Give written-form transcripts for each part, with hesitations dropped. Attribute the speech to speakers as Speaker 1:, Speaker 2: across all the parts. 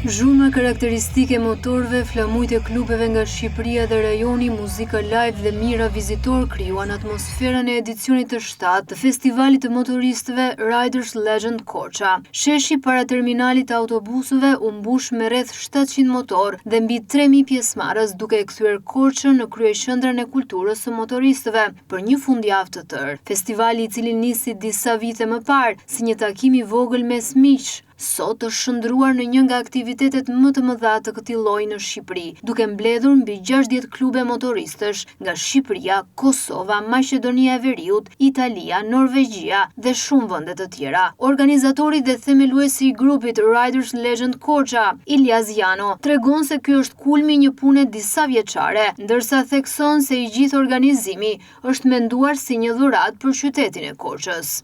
Speaker 1: Zhurma karakteristike motorëve, flamujt e klubeve nga Shqipëria dhe rajoni, muzika live dhe mira vizitor krijuan atmosferën e edicionit të 7 të festivalit të motoristëve Riders Legend Korça. Sheshi para terminalit të autobusëve u mbush me rreth 700 motor dhe mbi 3000 pjesëmarrës, duke e kthyer Korçën në kryeqendrën e kulturës së motoristëve për një fundjavë të tërë. Festivali, i cili nisi disa vite më parë si një takim i vogël mes miqsh, sot është shndruar në një nga aktivitetet më të mëdha të këtij lloji në Shqipëri, duke mbledhur mbi 60 klube motoristësh nga Shqipëria, Kosova, Maqedonia e Veriut, Italia, Norvegjia dhe shumë vende të tjera. Organizatori dhe themeluesi i grupit Riders Legend Korça, Ilyas Jano, tregon se ky është kulmi i një pune disa vjeçare, ndërsa thekson se i gjithë organizimi është menduar si një dhuratë për qytetin e Korçës.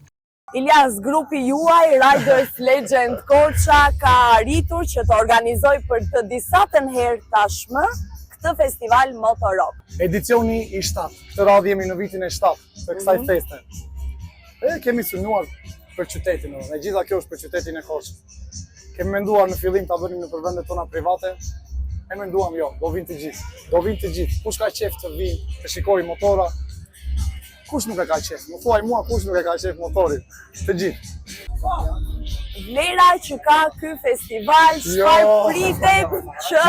Speaker 2: Ilyas, grupi juaj, Riders Legend Korça, ka arritur që të organizoj për të disatën herë tashmë këtë festival motorok.
Speaker 3: Edicioni i 7. Këtë radhë jemi në vitin e 7 të kësaj feste. E kemi synuar për qytetin, e gjitha kjo është për qytetin e Korçës. Kemi menduar në fillim ta bënim në vendet tona private, e menduam jo, do vinë të gjithë. Do vinë të gjithë. Kush ka qef të vinë, të shikojë motora? Kush nuk e ka qef? Më thuaj mua kush nuk e ka qef motorit? Të gjithë.
Speaker 2: Vlera që ka ky festival, çfarë pritet që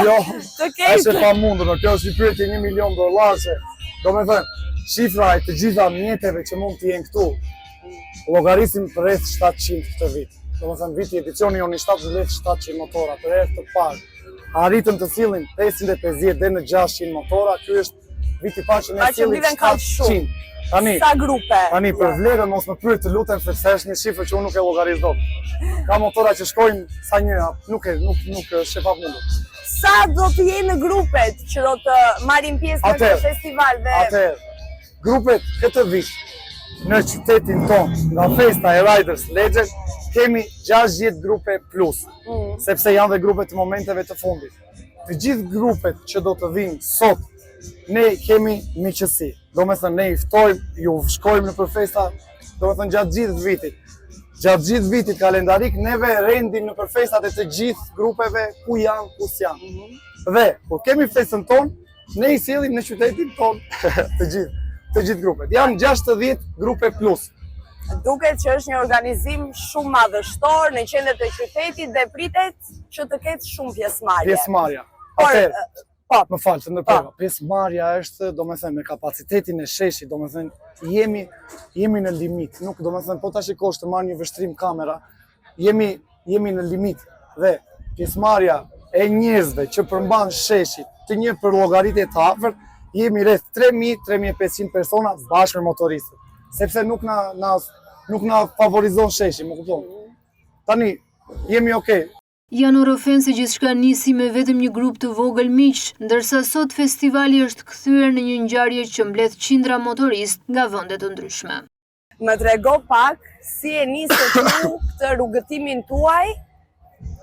Speaker 2: të ketë?
Speaker 3: Është e pamundur, kjo është një pyetje $1 milion, se do me thënë, shifra e të gjitha mjeteve që mund të jenë këtu, llogarisim për rreth 700 këtë vit. Do me thënë, viti edicioni jonë i 700 motora, për rreth të parë. Arritëm të sillin 550 dhe në 600 motora, ky është viti parë që ne sillim 700.
Speaker 2: Sa grupe?
Speaker 3: Tani për vlerën mos më pyet të lutem, sepse është një shifër që unë nuk e llogaris dot. Ka motora që shkojnë sa një, nuk është e pamundur.
Speaker 2: Sa do të jenë grupet që do të marrin pjesë në këtë festival?
Speaker 3: Atëherë, grupet këtë vit në qytetin tonë, nga festa e Riders Legend, kemi 60 grupe plus, sepse janë dhe grupet të momenteve të fundit. Të gjithë grupet që do të vinë sot, ne kemi miqësi. Do me thënë, ne i ftojmë, ju shkojmë në për festa, do me thënë gjatë gjithë vitit. Gjatë gjithë vitit kalendarik, neve rendim në për festat e të gjithë grupeve ku janë, ku s'janë. Dhe, kur kemi festën tonë, ne i sillim në qytetin tonë të gjithë grupet. Janë 60 grupe plus.
Speaker 2: Duket që është një organizim shumë madhështor në qendër të qytetit dhe pritet që të ketë shumë pjesëmarrje.
Speaker 3: Pjesëmarrja. Më falë të ndërprova, pjesëmarrja është, do me thënë, me kapacitetin e sheshit, do me thënë, jemi në limit, nuk do me thënë, po ta shikosh të marrë një vështrim kamera, jemi në limit dhe pjesëmarrja e njerëzve që përmban sheshit të një për llogaritje të afërt, jemi rreth 3.000-3.500 persona bashkë me motoristët, sepse nuk na favorizon sheshi, më kupton. Tani, jemi okay.
Speaker 1: Janë orofen se gjithçka nisi me vetëm një grup të vogël miq, ndërsa sot festivali është kthyer në një ngjarje që mbledh qindra motorist nga vende të ndryshme.
Speaker 2: Më trego pak si e nisët ju këtë rrugëtimin tuaj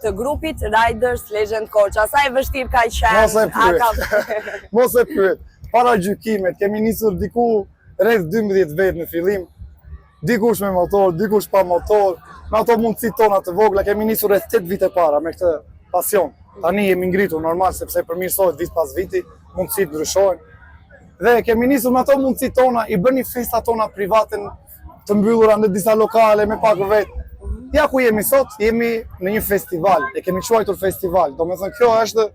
Speaker 2: të grupit Riders Legend Korça. Sa e vështirë ka qenë?
Speaker 3: Mos e pyet. Para gjykimet kemi nisur diku rreth 12 vet në fillim. Dikush me motor, dikush pa motor, me ato mundësit tona të vogla, kemi nisur rreth 8 vite para me këtë pasion. Tani jemi ngritur normal, sepse përmirësohet vit pas viti, mundësit ndryshojnë. Dhe kemi nisur me ato mundësit tona, i bëni festa tona private të mbyllura në disa lokale me pak vetë. Ja ku jemi sot, jemi në një festival, e kemi quajtur festival. Do me thënë, kjo është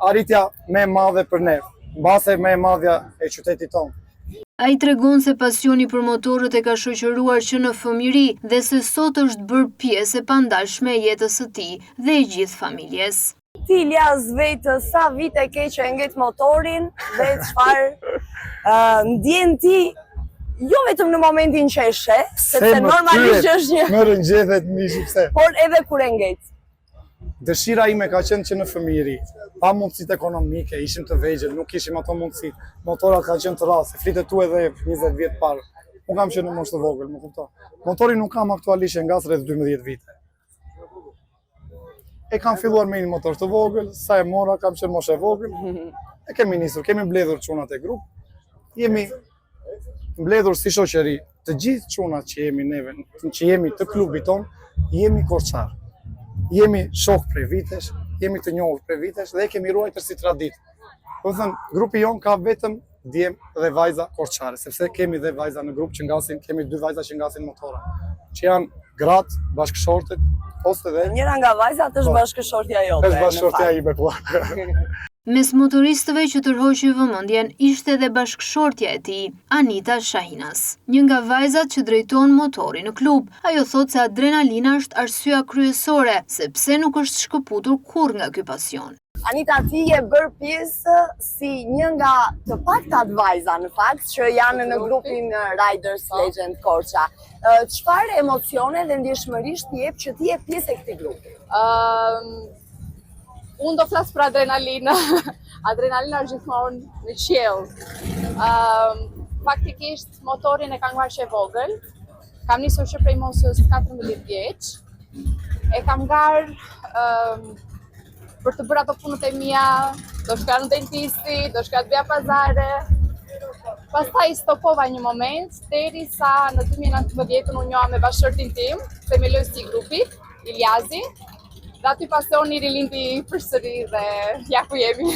Speaker 3: arritja me madhe për ne, mbase me madhja e qytetit tonë.
Speaker 1: Ai tregon se pasioni për motorët e ka shoqëruar që në fëmijëri dhe se sot është bërë pjesë e pandalshme e jetës së tij dhe e gjithë familjes.
Speaker 2: Ti Ilyas vetë sa vite ke që e ngjet motorin dhe çfarë ndjen ti jo vetëm në momentin që e sheh, sepse normalisht është një
Speaker 3: më rëngjethet mishi pse.
Speaker 2: Por edhe kur e ngjet.
Speaker 3: Dëshira ime ka qenë që në fëmijëri, pa mundësitë ekonomike, ishim të vegjël, nuk kishim ato mundësitë. Motorat kanë qenë të rrallë, se flitet tu edhe 20 vjet parë. Unë kam qenë në moshë të vogël, më kupton. Motorin nuk kam aktualisht nga rreth 12 vite. E kam filluar me një motor të vogël, sa e mora kam qenë moshë e vogël. E kemi nisur, kemi mbledhur çunat e grup. Jemi mbledhur si shoqëri, të gjithë çunat që jemi neve, që jemi të klubit ton, jemi korçar. Jemi shok prej vitesh, jemi të njohur për vitesh dhe e kemi ruajtur si traditë. Do të thënë, grupi jon ka vetëm djem dhe vajza korçare, sepse kemi dhe vajza në grup që ngasin, kemi 2 vajza që ngasin motora, që janë gratë, bashkëshortet, ose dhe...
Speaker 2: Njëra nga vajzat është bashkëshortja jote.
Speaker 3: Është bashkëshortja ime, po.
Speaker 1: Mes motoristëve që tërhoqi vëmendjen ishte dhe bashkëshortja e tij, Anita Shahinas, një nga vajzat që drejton motorin në klub. Ajo thot se adrenalina është arsyeja kryesore, sepse nuk është shkëputur kurrë nga ky pasion.
Speaker 2: Anita, ti je bërë pjesë si një nga të paktat vajza në fakt që janë në grupin Riders Legend Korça. Çfarë emocione dhe ndjeshmërisht jep që ti je pjesë e këtij grupi?
Speaker 4: Unë do flas për adrenalinë. Adrenalina është gjithmonë në qiell. Faktikisht motorin e kam marrë që e vogël. Kam nisur që prej mosës 14 vjeç. E kam ngar për të bërë ato punët e mia, do shkoja në dentisti, do shkoja të bëja pazare. Pastaj stopova një moment, derisa në 2019 unë njoha me bashkëshortin tim, themeluesi i grupit, Iljazi. Dhe aty pasioni rilindi përsëri dhe ja ku jemi.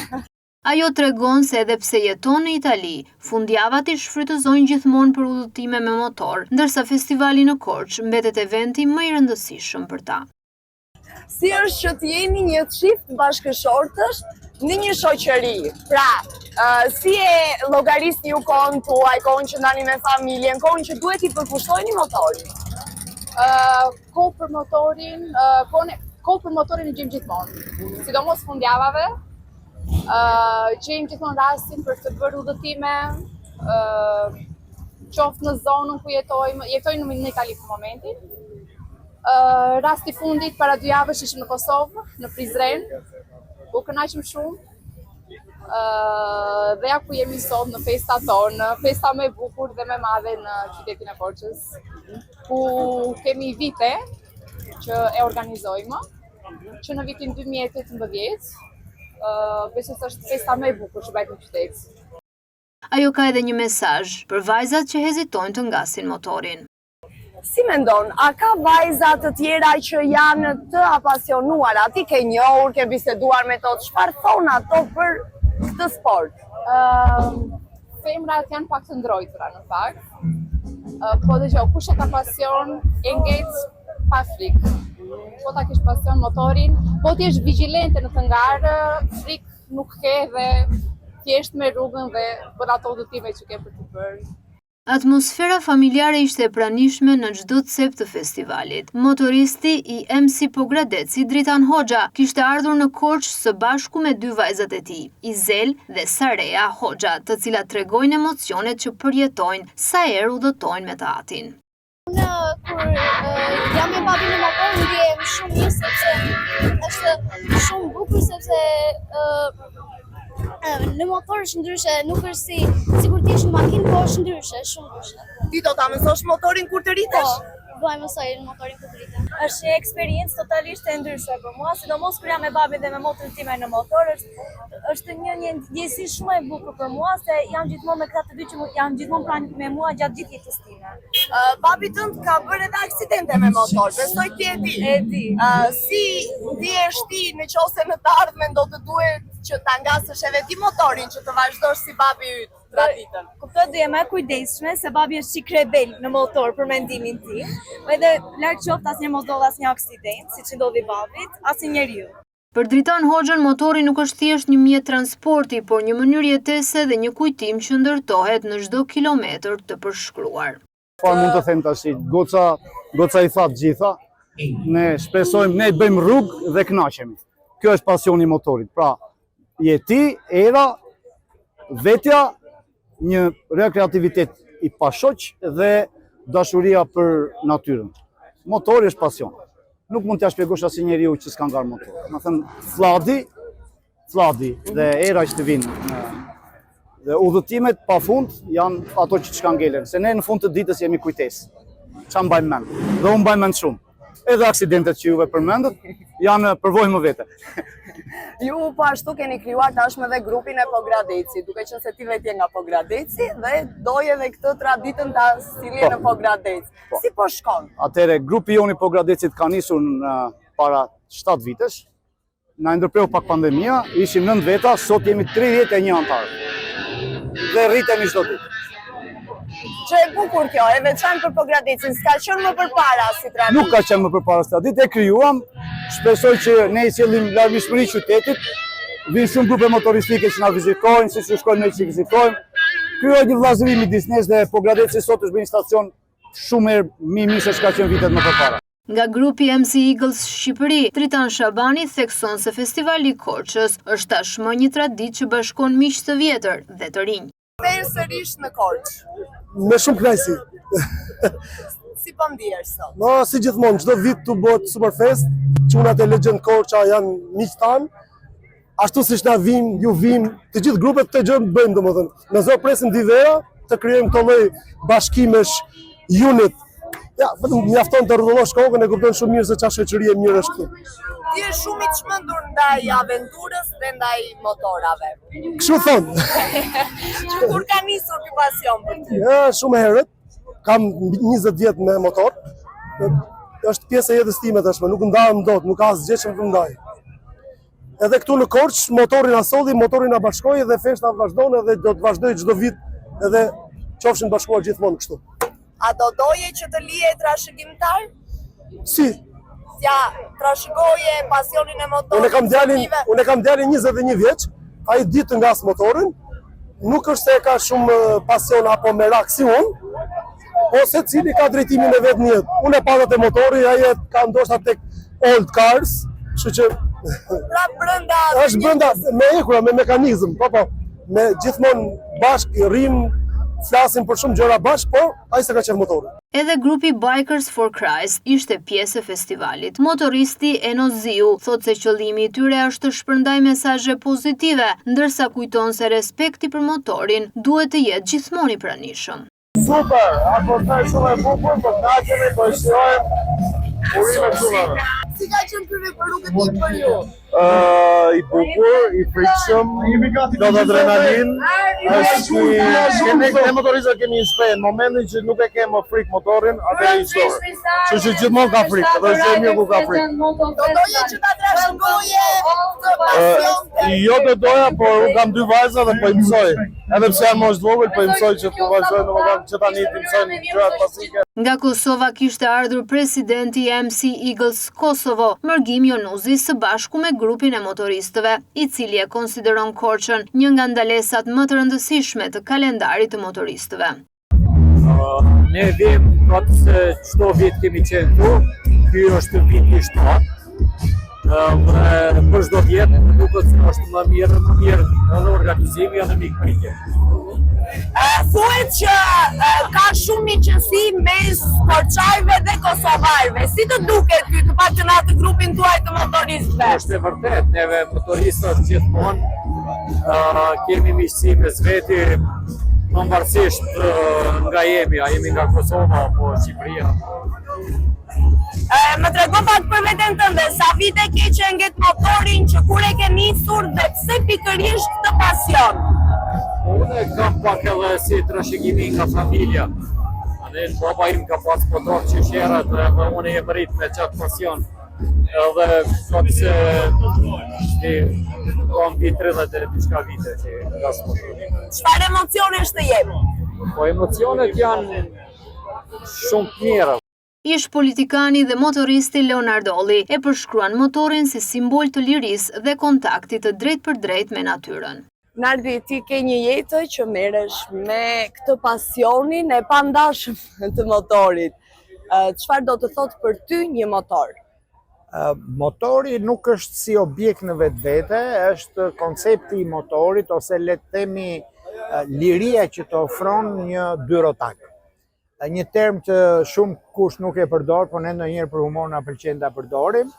Speaker 1: Ajo tregon se edhe pse jeton në Itali, fundjavat i shfrytëzojnë gjithmonë për udhëtime me motor, ndërsa festivali në Korçë mbetet eventi më i rëndësishëm për ta.
Speaker 2: Si është që të jeni një çift bashkëshortësh në një shoqëri? Pra, si e llogarisni ju kohën tuaj, kohën që ndani me familjen, kohën që duhet i përkushtojni motorin?
Speaker 4: Kohë për motorin e gjejmë gjithmonë, sidomos fundjavave, gjejmë gjithmonë rastin për të bërë udhëtime, qoftë në zonën ku jetojmë në Itali për momentin. Rasti fundit para 2 javësh ishim në Kosovë, në Prizren, u kënaqëm shumë. Dhe ja ku jemi sot në festa tonë, festa më e bukur dhe më e madhe në qytetin e Korçës, ku kemi vite që e organizojmë, që në vitin 2018, besoj se është festa më e bukur që bëhet në qytet.
Speaker 1: Ajo ka edhe një mesazh për vajzat që hezitojnë të ngasin motorin.
Speaker 2: Si mendon, a ka vajza të tjera që janë të apasionuara? Ti ke njohur, ke biseduar me to, çfarë thon ato për këtë sport?
Speaker 4: Femrat janë pak të ndrojtura në fakt. Po dëgjoj, kush e ka pasion e ngec pa frikë. Po ta kesh pasion motorin, po ti jesh vigjilente në të ngarë, frikë nuk ke dhe thjesht me rrugën dhe bën ato udhëtime që ke për të bërë.
Speaker 1: Atmosfera familjare ishte e pranishme në çdo cep të festivalit. Motoristi i MC Pogradeci, Dritan Hoxha, kishte ardhur në Korçë së bashku me 2 vajzat e tij, Izel dhe Sareja Hoxha, të cilat tregojnë emocionet që përjetojnë sa herë udhëtojnë me të atin.
Speaker 5: Unë kur jam me babin në motor, ndjehem shumë mirë sepse është shumë bukur sepse në motor është ndryshe, nuk është sikur ti je në makinë, po është ndryshe, shumë ndryshe.
Speaker 2: Ti do ta mësosh motorin kur të rritesh?
Speaker 5: Po, do e mësoj në motorin kur të rritem.
Speaker 6: Është një eksperiencë totalisht e ndryshe për mua, sidomos kur jam me babin dhe me motrën time në motor, është një ndjesi shumë e bukur për mua, se jam gjithmonë me këta të dy që janë gjithmonë pranë me mua gjatë gjithë jetës time.
Speaker 2: Babi tënd ka bërë edhe aksidente me motor, besoj ti e di.
Speaker 6: E di.
Speaker 2: Si ndihesh ti nëse në të ardhmen do të duhet që ta ngasësh edhe ti motorin që të vazhdosh si babi yt traditën?
Speaker 6: Kuptoj, do jem e kujdesshme se babi është çik rebel në motor për mendimin tim. Edhe larg qoftë asnjë mos ndodh asnjë aksident, siç ndodhi babit, asnjë njeriu.
Speaker 1: Për Dritan Hoxhën, motori nuk është thjesht një mjet transporti, por një mënyrë jetese dhe një kujtim që ndërtohet në çdo kilometër të përshkruar.
Speaker 3: Çfarë mund të them tash? Goca i thatë gjitha. Ne shpresojmë, ne bëjmë rrugë dhe kënaqemi. Kjo është pasioni i motorit. Pra, jeti, era, vetja, një rekreativitet i pashoq dhe dashuria për natyrën. Motori është pasion. Nuk mund t'ja shpjegosh asnjë njeriu që s'ka ngar motor. Më thënë, fladi dhe era që të vinë. Dhe udhëtimet pafund janë ato që s'ka ngelen, se ne në fund të ditës jemi kujtesë. Çfarë mbajmë mend? Dhe unë mbaj mend shumë. Edhe aksidentet që juve përmendët janë përvojë më vete.
Speaker 2: Ju po ashtu keni krijuar tashmë edhe grupin e Pogradeci, duke qenë se ti vetë je nga Pogradeci dhe doje edhe këtë traditën ta sillje në Pogradec. Si po shkon?
Speaker 3: Atëre grupi joni Pogradecit ka nisur para 7 vitesh. na ndërpreu pak pandemia, ishim 9 veta, sot jemi 31 antarë. Dhe rritemi çdo ditë.
Speaker 2: Që e bukur kjo, e veçantë për Pogradecin, s'ka qenë më përpara si traditë.
Speaker 3: Nuk ka qenë më përpara si traditë, e krijuam. Shpresoj që ne i sjellim larmishmëri qytetit. Vinë shumë grupe motoristike që na vizitojnë, siç u shkojnë ne që vizitojmë. Krijohet një vllazëri midis nesh dhe Pogradeci sot është bërë një stacion shumë më mirë se çka qenë vitet më përpara.
Speaker 1: Nga grupi MC Eagles Shqipëri, Tritan Shabani thekson se festivali i Korçës është tashmë një traditë që bashkon miq të vjetër dhe të rinj.
Speaker 2: Kthehen sërish në Korçë.
Speaker 7: Me shumë knajsi.
Speaker 2: Si po ndihesh sot?
Speaker 7: Si gjithmonë, çdo vit tu bëhet Superfest, çunat e Legend Korça janë miq tanë. Ashtu siç na vim, ju vim, të gjithë grupet të gjë bëjmë domethënë. Ne zor presim dy vera të krijojmë këto lloj bashkimesh, unit. Ja, vetëm mjafton të rrotullosh kokën e kupton shumë mirë se çfarë shoqërie mirë është këtu.
Speaker 2: Ti je shumë i çmendur ndaj aventurës dhe ndaj motorave.
Speaker 7: Kështu thonë.
Speaker 2: Kur ka nisur ky pasion për ty?
Speaker 7: Ja, shumë herët. Kam 20 vjet me motor. Është pjesë e jetës time tashmë, nuk ndahem dot, nuk ka asgjë që më ndaj. Edhe këtu në Korçë, motorin na solli, motorin na bashkoi dhe festa vazhdon edhe do të vazhdoj çdo vit edhe qofshin bashkuar gjithmonë kështu.
Speaker 2: A do doje që të lihe trashëgimtar?
Speaker 7: Si?
Speaker 2: Ja, trashëgoje pasionin e motorit.
Speaker 7: Unë kam djalin 21 vjeç, ai di të ngas motorin. Nuk është se ka shumë pasion apo merak si unë, po secili ka drejtimin e vet në jetë. Unë e padat e motori, ai ka ndoshta tek old cars, kështu që
Speaker 2: pra brenda
Speaker 7: është brenda me ekura, me mekanizëm, po, me gjithmonë bashkë rrim, flasim për shumë gjëra bashkë, por ai s'e ka qenë motorin.
Speaker 1: Edhe grupi Bikers for Christ ishte pjesë e festivalit. Motoristi Eno Ziu thotë se qëllimi i tyre është të shpërndajë mesazhe pozitive, ndërsa kujton se respekti për motorin duhet të jetë gjithmonë i pranishëm.
Speaker 3: Super, atmosferë shumë e bukur, po knaqemi, po shijojmë urimet shumë.
Speaker 2: Si ka qenë ky rrugëtim për ju?
Speaker 3: I bukur, i frikshëm, do të adrenalin, është ne motoristët kemi një shpejt, në momentin që nuk e kemë më frikë motorin, atë e ishtorë. Që gjithmonë ka frikë, dhe është e mirë ku ka frikë.
Speaker 2: Do doje që ta trashëgoje këtë pasion?
Speaker 3: Jo të doja, por unë kam 2 vajza dhe po i mësoj. Edhe pse janë moshë vogël, po i mësoj që të vazhdojnë në momentin që tani të mësojnë gjërat pasike.
Speaker 1: Nga Kosova kishte ardhur presidenti i MC Eagles Kosovo, Mërgim Jonuzi, së bashku me grupin e motoristëve, i cili e konsideron Korçën një nga ndalesat më të rëndësishme të kalendarit të motoristëve.
Speaker 8: Ne vim atë se çdo vit kemi qenë tu, ky është viti i 7. Dhe për çdo vjet duket se është më mirë edhe organizimi edhe mikpritje.
Speaker 2: Thuhet që ka shumë miqësi mes korçajve dhe kosovarëve. Si të duket ty të patë në atë grupin tuaj të motoristëve?
Speaker 8: Është e vërtet, neve motoristët gjithmonë kemi miqësi mes veti, pavarësisht nga jemi nga Kosova apo Shqipëria.
Speaker 2: Më trego pak për veten tënde, sa vite ke që nget motorin, që kur e ke nisur dhe pse pikërisht këtë pasion?
Speaker 8: Unë kam pak edhe si trashëgimi nga familja. Baba im ka pas motor që sherat dhe unë e rrit me qatë pasion. Edhe thotë se kam vit 30 e diçka vite që ngas motorin.
Speaker 2: Çfarë emocionesh të jemi?
Speaker 8: Po emocionet janë shumë të mira.
Speaker 1: Ish politikani dhe motoristi Leonard Olli e përshkruan motorin si simbol të lirisë dhe kontaktit të drejt për drejt me natyrën.
Speaker 2: Nardi, ti ke një jetë që merresh me këtë pasionin e pandashëm të motorit. Çfarë do të thotë për ty një motor?
Speaker 9: Motori nuk është si objekt në vetvete, është koncepti i motorit ose le të themi liria që të ofron një dyrotak. Një term që shumë kush nuk e përdor, por ne ndonjëherë për humor na pëlqen ta përdorim,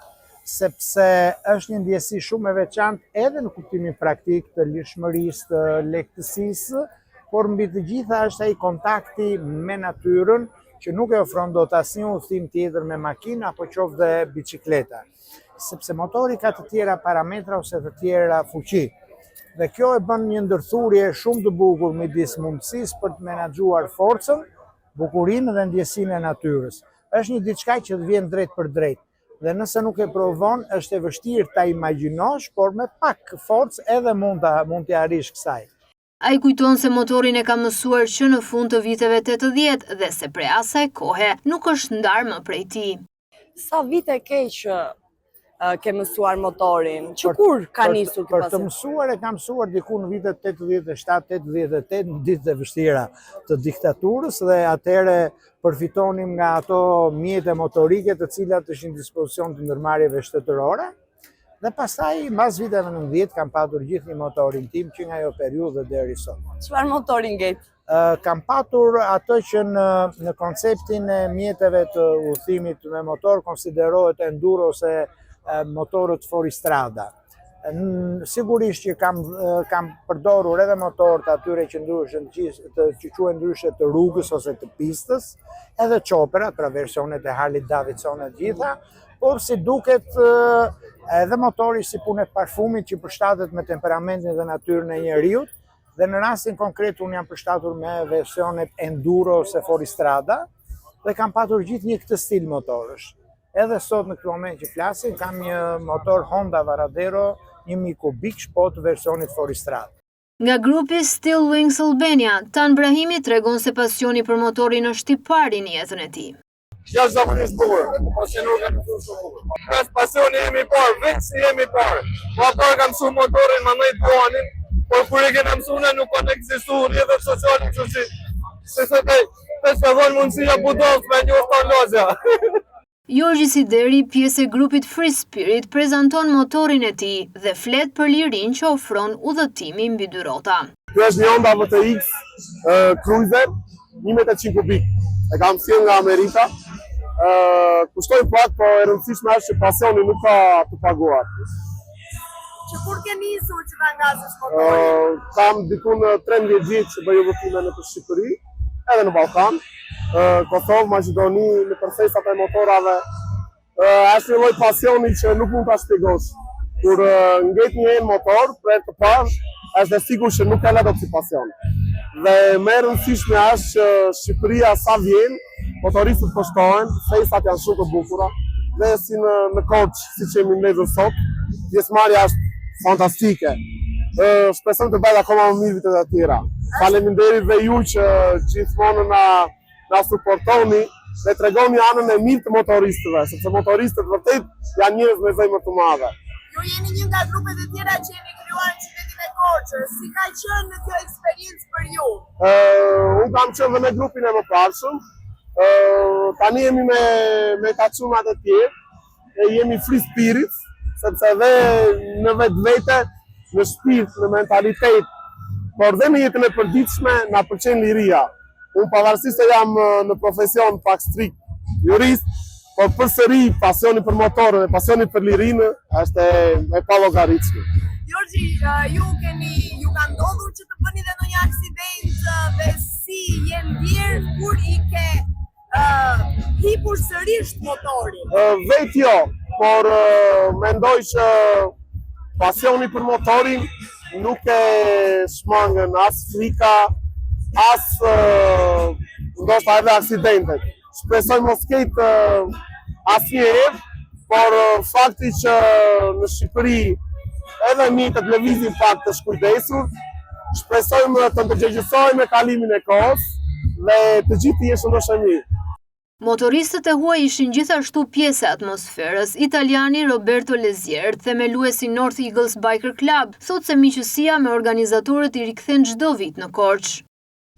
Speaker 9: sepse është një ndjesi shumë e veçantë edhe në kuptimin praktik të lirshmërisë, të lehtësisë, por mbi të gjitha është ai kontakti me natyrën që nuk e ofron dot asnjë udhëtim tjetër me makinë apo qoftë dhe bicikleta. Sepse motori ka të tjera parametra ose të tjera fuqi. Dhe kjo e bën një ndërthurje shumë të bukur midis mundësisë për të menaxhuar forcën, bukurinë dhe ndjesinë e natyrës. Është një diçka që të vjen drejt për drejt. dhe nëse nuk e provon, është e vështirë ta imagjinosh, por me pak forcë edhe mund t'i arrish kësaj.
Speaker 1: Ai kujton se motorin e ka mësuar që në fund të viteve 80 dhe se prej asaj kohe nuk është ndarë më prej tij.
Speaker 2: Sa vite ke që ke mësuar motorin? Që kur ka nisur
Speaker 9: Për të mësuar e kam mësuar diku në vitet 87-88, në ditët e vështira të diktaturës, dhe atëherë përfitonim nga ato mjete motorike të cilat ishin në dispozicion të ndërmarrjeve shtetërore. Dhe pastaj, mbas viteve 90, kam patur gjithë një motorin tim që nga ajo periudhë deri sot.
Speaker 2: Çfarë motorin gjet?
Speaker 9: Kam patur atë që në konceptin e mjeteve të udhëtimit me motor konsiderohet enduro ose motorët fuoristrada. Sigurisht që kam përdorur edhe motor të atyre që quhen ndryshe të rrugës ose të pistës, edhe choperat, pra versionet e Harley Davidson e gjitha, por si duket edhe motori si punë e parfumit që përshtatet me temperamentin dhe natyrën e njeriut, dhe në rastin konkret unë jam përshtatur me versionet enduro ose fuoristrada dhe kam patur gjithë një këtë stil motorësh. Edhe sot në këtë moment që flasim kam një motor Honda Varadero 1000 kubik shpot versionit fuoristrada.
Speaker 1: Nga grupi Still Wings Albania, Tan Brahimi tregon se pasioni për motorin është i pari në jetën e tij.
Speaker 3: Jashtë zakonisht bukur, pasion organizuar shumë bukur. Pasioni jemi parë, vetë si jemi parë. Ma parë kam mësuar motorin më 9 vuanin, por kur e kena mësuar nuk kanë ekzistuar rrjetet sociale, kështu që se thotë, të dhon mundësia budallës me një ortolozja.
Speaker 1: Jorgji Sideri, pjesë e grupit Free Spirit, prezanton motorin e tij dhe flet për lirinë që ofron udhëtimi mbi dy rrota.
Speaker 3: Ky është një Honda VTX Cruiser 1800 kubik. E kam sjellë nga Amerika. Kushtoj pak, po e rëndësishme është që pasioni nuk ka të paguar.
Speaker 2: Që kur ke nisur që ta ngasësh motorin?
Speaker 3: Kam diku në 13 vjet që bëj udhëtime në Shqipëri, edhe në Ballkan, Kosovë, Maqedoni, në përfestat e motorave. Është një lloj pasioni që nuk mund ta shpjegosh. Kur ngjet një motor për të parë, është e sigurt që nuk ka lëdot si pasion. Dhe më e rëndësishme është që Shqipëria sa vjen, motoristët koshtohen, fejsat janë shumë të bukura, dhe si në Korçë, siç jemi ndezur sot, pjesëmarrja është fantastike. Shpresoj të bëhet akoma më mirë vitet e tjera. Faleminderit dhe ju që gjithmonë na suportoni dhe tregoni anën e mirë të motoristëve, sepse motoristët vërtet janë njerëz me zemër të madhe.
Speaker 2: Ju jeni një nga grupet e tjera që jeni krijuar në qytetin e Korçës. Si ka qenë kjo eksperiencë për ju?
Speaker 3: Unë kam qenë dhe me grupin e mëparshëm. Tani jemi me kaçunat e tjerë, e jemi Free Spirit, sepse dhe në vetvete, në shpirt, në mentalitet, por dhe në jetën e përditshme na pëlqen liria. Unë pavarësisht se jam në profesion pak strikt jurist, por përsëri pasioni për motorën e pasioni për lirinë është e pallogaritshme.
Speaker 2: Jorgji, ju ka ndodhur që të bëni dhe ndonjë aksident dhe si je ndjerë kur i ke hipur sërish motorin?
Speaker 3: Vetë jo, por mendoj që pasioni për motorin nuk e shmangën as frika, as ndoshta edhe aksidentet. Shpresoj mos ketë asnjëherë, por fakti që në Shqipëri edhe mjetët lëvizin pak të shkujdesur, shpresojmë të ndërgjegjësojmë me kalimin e kohës dhe të gjithë të jeshtë ndoshta mirë.
Speaker 1: Motoristët e huaj ishin gjithashtu pjesë e atmosferës. Italiani Roberto Lezier, themeluesi North Eagles Biker Club, thot se miqësia me organizatorët i rikthen çdo vit në Korçë.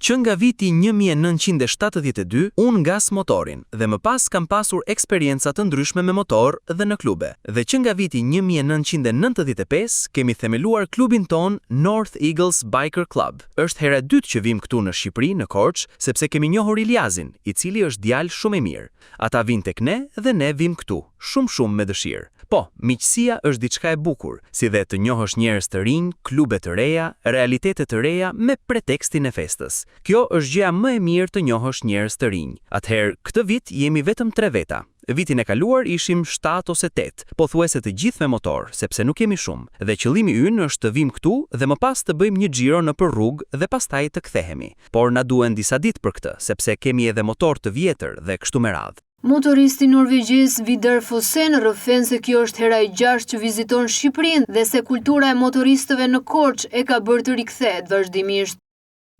Speaker 10: Që nga viti 1972, unë ngas motorin dhe më pas kam pasur eksperienca të ndryshme me motor dhe në klube. Dhe që nga viti 1995 kemi themeluar klubin ton North Eagles Biker Club. Është hera e dytë që vim këtu në Shqipëri, në Korçë, sepse kemi njohur Iliazin, i cili është djalë shumë i mirë. Ata vinë tek ne dhe ne vim këtu, shumë me dëshirë. Po, miqësia është diçka e bukur, si dhe të njohësh njerëz të rinj, klube të reja, realitete të reja me pretekstin e festës. Kjo është gjëja më e mirë të njohësh njerëz të rinj. Atëherë, këtë vit jemi vetëm 3 veta. Vitin e kaluar ishim 7 ose 8, pothuajse të gjithë me motor, sepse nuk kemi shumë. Dhe qëllimi ynë është të vim këtu dhe më pas të bëjmë një xhiro nëpër rrugë dhe pastaj të kthehemi. Por na duhen disa ditë për këtë, sepse kemi edhe motor të vjetër dhe kështu me radhë.
Speaker 1: Motoristi norvegjez Vidar Fosen rrëfen se kjo është hera e 6 që viziton Shqipërinë dhe se kultura e motoristëve në Korçë e ka bërë të rikthehet vazhdimisht.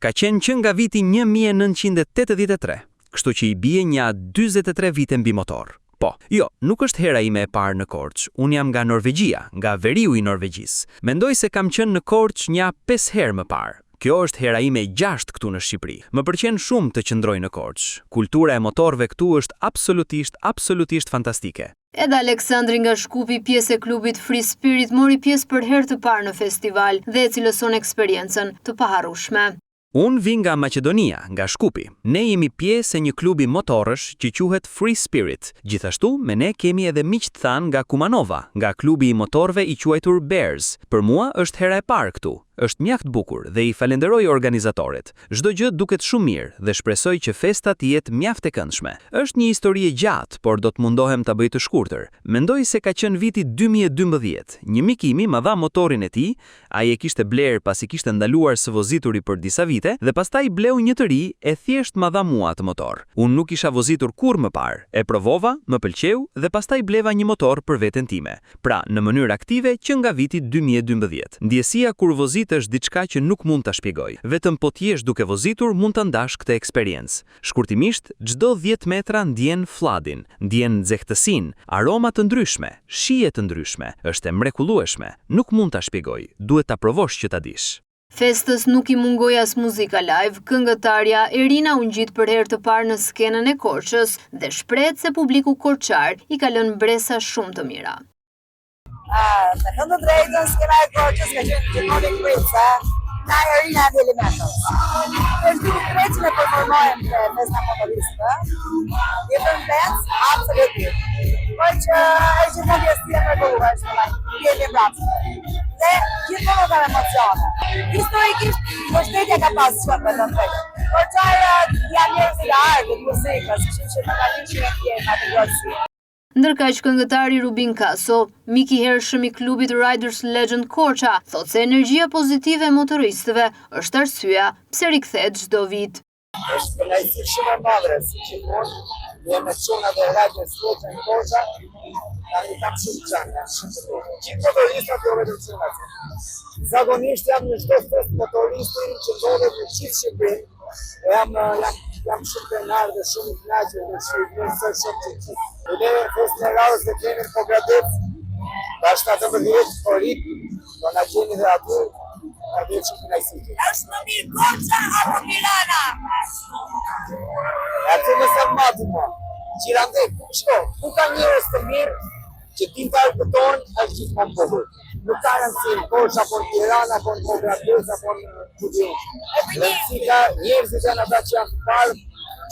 Speaker 10: Ka qenë që nga viti 1983, kështu që i bie një 43 vite mbi motor. Po, jo, nuk është hera ime e parë në Korçë. Unë jam nga Norvegjia, nga veriu i Norvegjisë. Mendoj se kam qenë në Korçë një 5 herë më parë. Kjo është hera ime e 6 këtu në Shqipëri. Më pëlqen shumë të qëndroj në Korçë. Kultura e motorëve këtu është absolutisht fantastike.
Speaker 1: Edhe Aleksandri nga Shkupi, pjesë e klubit Free Spirit, mori pjesë për herë të parë në festival dhe e cilëson eksperiencën të paharrueshme.
Speaker 10: Unë vi nga Maqedonia, nga Shkupi. Ne jemi pjesë e një klubi motorësh që quhet Free Spirit. Gjithashtu, me ne kemi edhe miq të thanë nga Kumanova, nga klubi i motorëve i quajtur Bears. Për mua është hera e parë këtu. Është mjaft bukur dhe i falenderoj organizatorët. Çdo gjë duket shumë mirë dhe shpresoj që festa të jetë mjaft e këndshme. Është një histori e gjatë, por do të mundohem ta bëj të shkurtër. Mendoj se ka qenë viti 2012. Një mik i mi ma dha motorin e tij, ai e kishte bler pasi kishte ndaluar së vozituri për disa vite dhe pastaj bleu një të ri e thjesht ma dha mua atë motor. Unë nuk isha vozitur kurrë më parë. E provova, më pëlqeu dhe pastaj bleva një motor për veten time. Pra, në mënyrë aktive që nga viti 2012. Ndjesia kur është diçka që nuk mund ta shpjegoj. Vetëm po t'jesh duke vozitur mund ta ndash këtë eksperiencë. Shkurtimisht, çdo 10 metra ndjen fladin, ndjen nxehtësinë, aroma të ndryshme, shije të ndryshme. Është e mrekullueshme. Nuk mund ta shpjegoj. Duhet ta provosh që ta dish.
Speaker 1: Festës nuk i mungoi as muzika live, këngëtarja Erina u ngjit për herë të parë në skenën e Korçës dhe shprehet se publiku korçar i ka lënë bresa shumë të mira.
Speaker 2: Me thënë të drejtën, skena e Korçës ka qenë gjithmonë e krejtëse, nga Erina dhe Elementos. Është dy krejtë që ne performojmë të festa motoristëve, jetën dance, absolutisht. Por që është gjithmonë pjesëtia e mrekullueshme, jemi mbrapsht. Dhe gjithmonë ka emocione. Historikisht, mbështetja ka pasur shumë me të drejtën. Korçarët janë njerëz të artë të muzikës, kështu që në kalin që jemi atë gjësi.
Speaker 1: Ndërkaq këngëtari Rubin Kaso, mik i hershëm i klubit Riders Legend Korça, thotë se energjia pozitive e motoristëve është arsyeja pse rikthehet çdo vit.
Speaker 3: Është kënaqësi shumë e madhe, si gjithmonë, jemi me çunat e Riders Legend Korça, tani kam shumë çanë. Gjithë motoristat jo vetëm çunat. Zakonisht jam në çdo fest motoristi që ndodhet në gjithë Shqipërinë. Jam shumë krenar dhe shumë i kënaqur dhe shqiptarë shumë të gjithë. Ne festën e radhës që kemi në Pogradec, bashkë 18 forit, do na gjeni dhe aty, na vjen shumë kënaqësi.
Speaker 2: Është më mirë Korça apo Tirana?
Speaker 3: Atë më sa mati mo. Gjirande, shko, ku ka njerëz të mirë që din të argëton, është gjithmonë bukur. Nuk ka rëndësi në Korçë apo në Tirana, apo në Pogradec, apo në Kudin. Rëndësi ka njerëzit janë ata që janë të parë,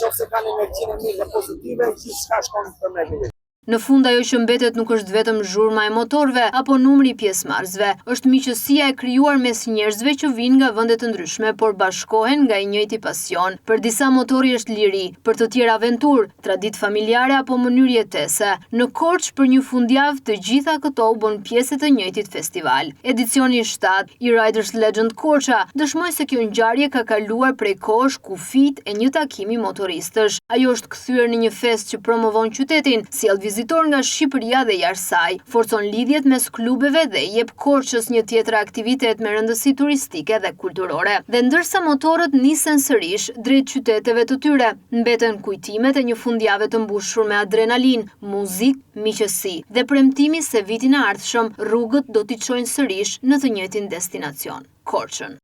Speaker 3: qofse kanë energjinë e mirë dhe pozitive, gjithçka shkon për mrekulli.
Speaker 1: Në fund ajo që mbetet nuk është vetëm zhurma e motorëve apo numri i pjesëmarrësve, është miqësia e krijuar mes njerëzve që vinë nga vende të ndryshme, por bashkohen nga i njëjti pasion. Për disa motori është liri, për të tjerë aventurë, traditë familjare apo mënyrë jetese. Në Korçë për një fundjavë të gjitha këto u bën pjesë të njëjtit festival. Edicioni 7 i Riders Legend Korça dëshmoi se kjo ngjarje ka kaluar prej kohësh kufit e një takimi motoristësh. Ajo është kthyer në një festë që promovon qytetin, sjell vizitor nga Shqipëria dhe jashtë saj, forcon lidhjet mes klubeve dhe jep Korçës një tjetër aktivitet me rëndësi turistike dhe kulturore. Dhe ndërsa motorët nisen sërish drejt qyteteve të tyre, mbeten kujtimet e një fundjavë të mbushur me adrenalin, muzikë, miqësi dhe premtimi se vitin e ardhshëm rrugët do t'i çojnë sërish në të njëjtin destinacion, Korçën.